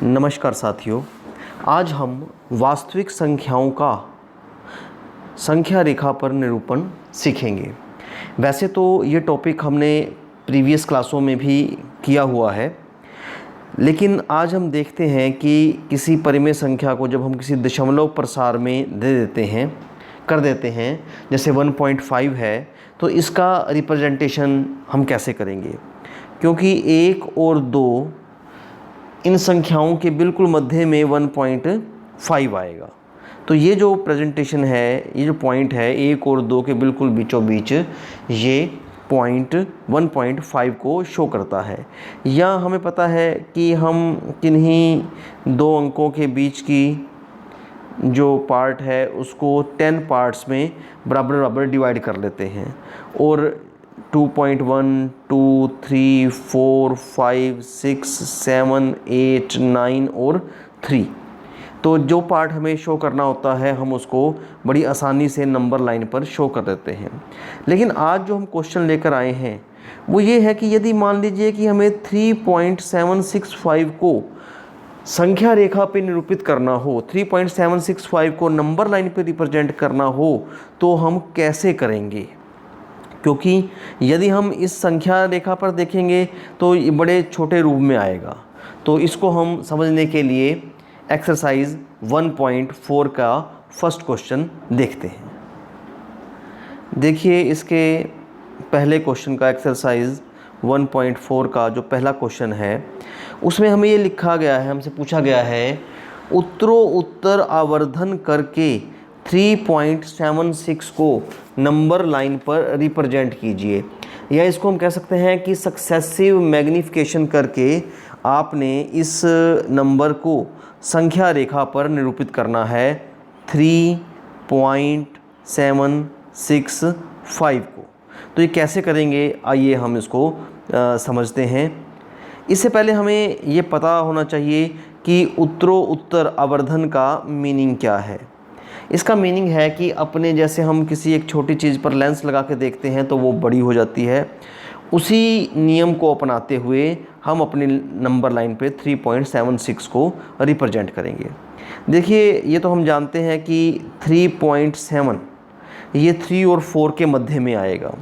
नमस्कार साथियों, आज हम वास्तविक संख्याओं का संख्या रेखा पर निरूपण सीखेंगे। वैसे तो ये टॉपिक हमने प्रीवियस क्लासों में भी किया हुआ है, लेकिन आज हम देखते हैं कि किसी परिमेय संख्या को जब हम किसी दशमलव प्रसार में कर देते हैं, जैसे 1.5 है, तो इसका रिप्रेजेंटेशन हम कैसे करेंगे, क्योंकि 1 और 2 इन संख्याओं के बिल्कुल मध्य में 1.5 आएगा। तो ये जो प्रेजेंटेशन है, ये जो पॉइंट है 1 और 2 के बिल्कुल बीचों बीच, ये पॉइंट 1.5 को शो करता है। या हमें पता है कि हम किन्हीं दो अंकों के बीच की जो पार्ट है उसको 10 पार्ट्स में बराबर बराबर डिवाइड कर लेते हैं, और 2.1, 2, 3, 4, 5, 6, 7, 8, 9 और 3। तो जो पार्ट हमें शो करना होता है हम उसको बड़ी आसानी से नंबर लाइन पर शो कर देते हैं। लेकिन आज जो हम क्वेश्चन लेकर आए हैं वो ये है कि यदि मान लीजिए कि हमें 3.765 को संख्या रेखा पे निरूपित करना हो, 3.765 को नंबर लाइन पे रिप्रेजेंट करना हो, तो हम कैसे करेंगे। क्योंकि यदि हम इस संख्या रेखा पर देखेंगे तो ये बड़े छोटे रूप में आएगा। तो इसको हम समझने के लिए एक्सरसाइज 1.4 का फर्स्ट क्वेश्चन देखते हैं। देखिए, इसके पहले क्वेश्चन का एक्सरसाइज 1.4 का जो पहला क्वेश्चन है उसमें हमें ये लिखा गया है, हमसे पूछा गया है, उत्तरोत्तर आवर्धन करके 3.76 को नंबर लाइन पर रिप्रेजेंट कीजिए। या इसको हम कह सकते हैं कि सक्सेसिव मैग्नीफिकेशन करके आपने इस नंबर को संख्या रेखा पर निरूपित करना है 3.765 को। तो ये कैसे करेंगे, आइए हम इसको समझते हैं। इससे पहले हमें ये पता होना चाहिए कि उत्तरोत्तर आवर्धन का मीनिंग क्या है। इसका मीनिंग है कि अपने जैसे हम किसी एक छोटी चीज़ पर लेंस लगा के देखते हैं तो वो बड़ी हो जाती है, उसी नियम को अपनाते हुए हम अपनी नंबर लाइन पे 3.76 को रिप्रेजेंट करेंगे। देखिए, ये तो हम जानते हैं कि 3.7 ये 3 और 4 के मध्य में आएगा।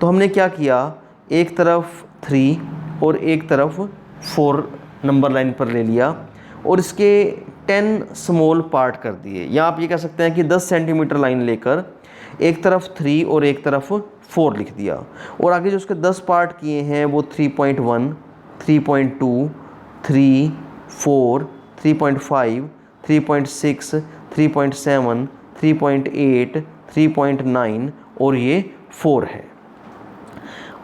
तो हमने क्या किया, एक तरफ 3 और एक तरफ 4 नंबर लाइन पर ले लिया और इसके 10 स्मॉल पार्ट कर दिए। या आप ये कह सकते हैं कि 10 सेंटीमीटर लाइन लेकर एक तरफ 3 और एक तरफ 4 लिख दिया, और आगे जो उसके 10 पार्ट किए हैं वो 3.1, 3.2, 3, 4, 3.5, 3.6, 3.7, 3.8, 3.9 और ये 4 है।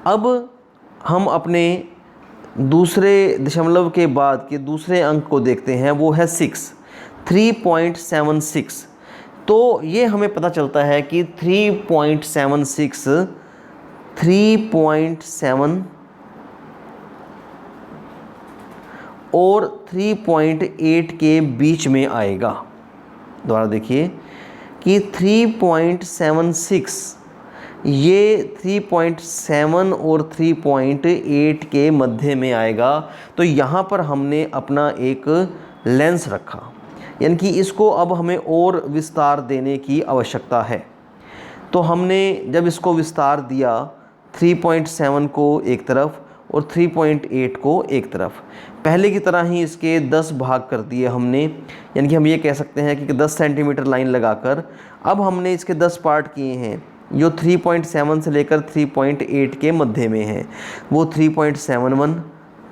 अब हम अपने दूसरे दशमलव के बाद के दूसरे अंक को देखते हैं, वो है 3.76। तो ये हमें पता चलता है कि 3.76 3.7 और 3.8 के बीच में आएगा। दोबारा देखिए कि 3.76 ये 3.7 और 3.8 के मध्य में आएगा। तो यहाँ पर हमने अपना एक लेंस रखा, यानी कि इसको अब हमें और विस्तार देने की आवश्यकता है। तो हमने जब इसको विस्तार दिया, 3.7 को एक तरफ और 3.8 को एक तरफ, पहले की तरह ही इसके 10 भाग कर दिए हमने। यानी कि हम ये कह सकते हैं कि 10 सेंटीमीटर लाइन लगाकर अब हमने इसके 10 पार्ट किए हैं जो 3.7 से लेकर 3.8 के मध्य में है। वो 3.71,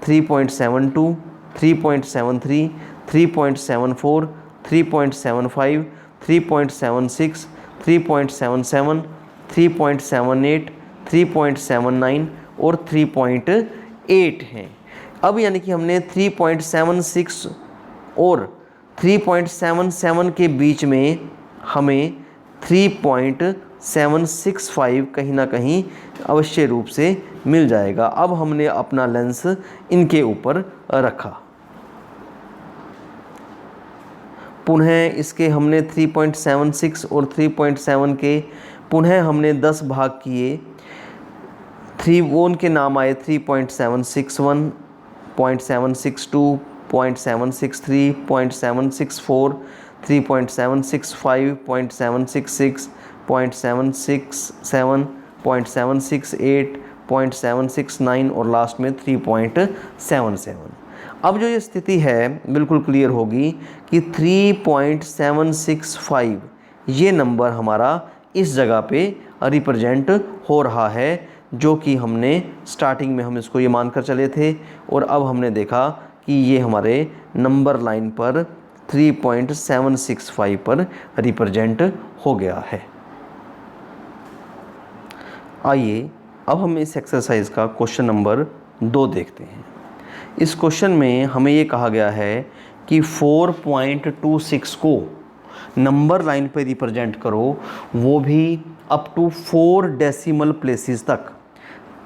3.72, 3.73, 3.74, 3.75, 3.76, 3.77, 3.78, 3.79 और 3.8 हैं। अब यानी कि हमने 3.76 और 3.77 के बीच में हमें 3.765 कहीं ना कहीं अवश्य रूप से मिल जाएगा। अब हमने अपना लेंस इनके ऊपर रखा। पुनः इसके हमने 3.76 और 3.7 के पुनः हमने 10 भाग किए। 3 वो उनके नाम आए 3.761, 0.762, 0.763, 0.764, 3.765, 0.766, 0.767, 0.768, 0.769 और लास्ट में 3.77। अब जो ये स्थिति है बिल्कुल क्लियर होगी कि 3.765 ये नंबर हमारा इस जगह पे रिप्रेजेंट हो रहा है, जो कि हमने स्टार्टिंग में हम इसको ये मानकर चले थे और अब हमने देखा कि ये हमारे नंबर लाइन पर 3.765 पर रिप्रेजेंट हो गया है। आइए अब हम इस एक्सरसाइज का क्वेश्चन नंबर 2 देखते हैं। इस क्वेश्चन में हमें ये कहा गया है कि 4.26 को नंबर लाइन पे रिप्रेजेंट करो, वो भी अप टू 4 डेसिमल प्लेसेस तक,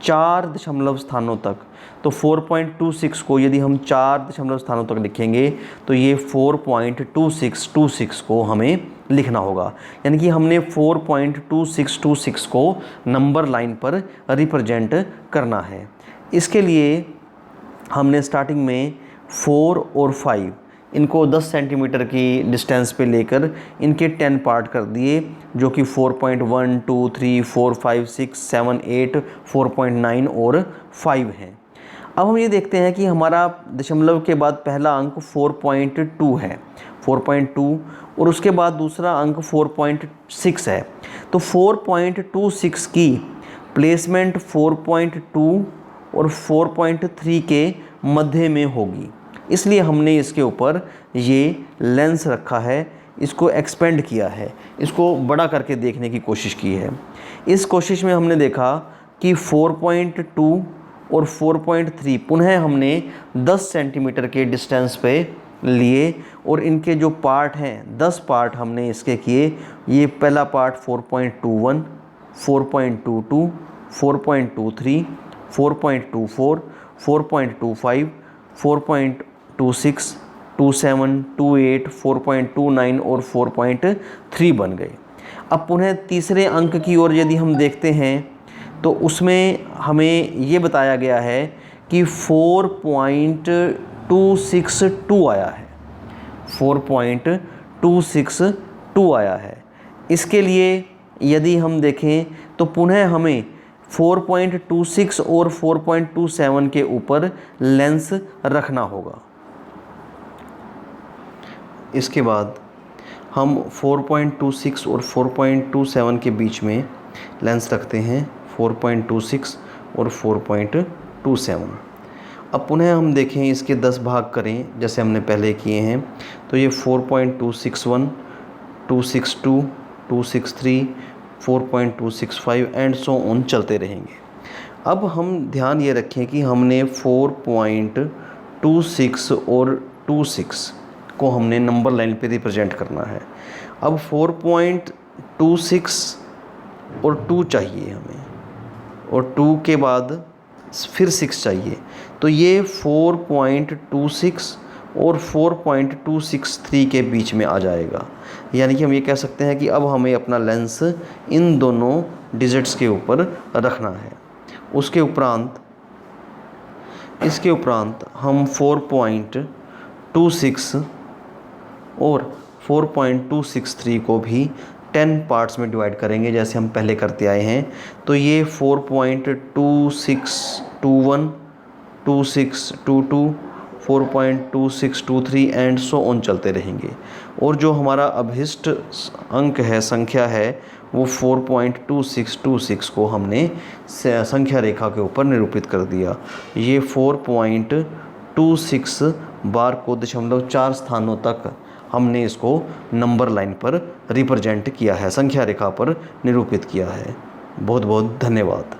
4 दशमलव स्थानों तक। तो 4.26 को यदि हम 4 दशमलव स्थानों तक लिखेंगे तो ये 4.2626 को हमें लिखना होगा, यानी कि हमने 4.2626 को नंबर लाइन पर रिप्रेजेंट करना है। इसके लिए हमने स्टार्टिंग में 4 और 5 इनको 10 सेंटीमीटर की डिस्टेंस पे लेकर इनके 10 पार्ट कर दिए, जो कि 4.1, 2, 3, 4, 5, 6, 7, 8, 4.9 और 5 हैं। अब हम ये देखते हैं कि हमारा दशमलव के बाद पहला अंक 4.2 है, 4.2, और उसके बाद दूसरा अंक 4.6 है। तो 4.26 की प्लेसमेंट 4.2 और 4.3 के मध्य में होगी, इसलिए हमने इसके ऊपर ये लेंस रखा है, इसको एक्सपेंड किया है, इसको बड़ा करके देखने की कोशिश की है। इस कोशिश में हमने देखा कि 4.2 और 4.3 पुनः हमने 10 सेंटीमीटर के डिस्टेंस पे लिए और इनके जो पार्ट हैं 10 पार्ट हमने इसके किए। ये पहला पार्ट 4.21, 4.22, 4.23, 4.24, 4.25, 4.26, 27, 28, 4.29 और 4.3 बन गए। अब पुनः तीसरे अंक की ओर यदि हम देखते हैं तो उसमें हमें ये बताया गया है कि 4.262 आया है, 4.262 आया है। इसके लिए यदि हम देखें तो पुनः हमें 4.26 और 4.27 के ऊपर लेंस रखना होगा। इसके बाद हम 4.26 और 4.27 के बीच में लेंस रखते हैं, 4.26 और 4.27। अब पुनः हम देखें इसके 10 भाग करें जैसे हमने पहले किए हैं, तो ये 4.261, 262, 263, 4.265 एंड सो ऑन चलते रहेंगे। अब हम ध्यान ये रखें कि हमने 4.26 और 26 को हमने नंबर लाइन पे रिप्रेजेंट करना है। अब 4.26 और 2 चाहिए हमें, और 2 के बाद फिर 6 चाहिए, तो ये 4.26 और 4.263 के बीच में आ जाएगा। यानी कि हम ये कह सकते हैं कि अब हमें अपना लेंस इन दोनों डिजिट्स के ऊपर रखना है। उसके उपरांत इसके उपरांत हम 4.26 और 4.263 को भी 10 पार्ट्स में डिवाइड करेंगे जैसे हम पहले करते आए हैं। तो ये 4.2621, 2622, 4.2623 एंड सो ऑन चलते रहेंगे। और जो हमारा अभिष्ट अंक है, संख्या है, वो 4.2626 को हमने संख्या रेखा के ऊपर निरूपित कर दिया। ये 4.26 बार को 0.4 स्थानों तक हमने इसको नंबर लाइन पर रिप्रेजेंट किया है, संख्या रेखा पर निरूपित किया है। बहुत बहुत धन्यवाद।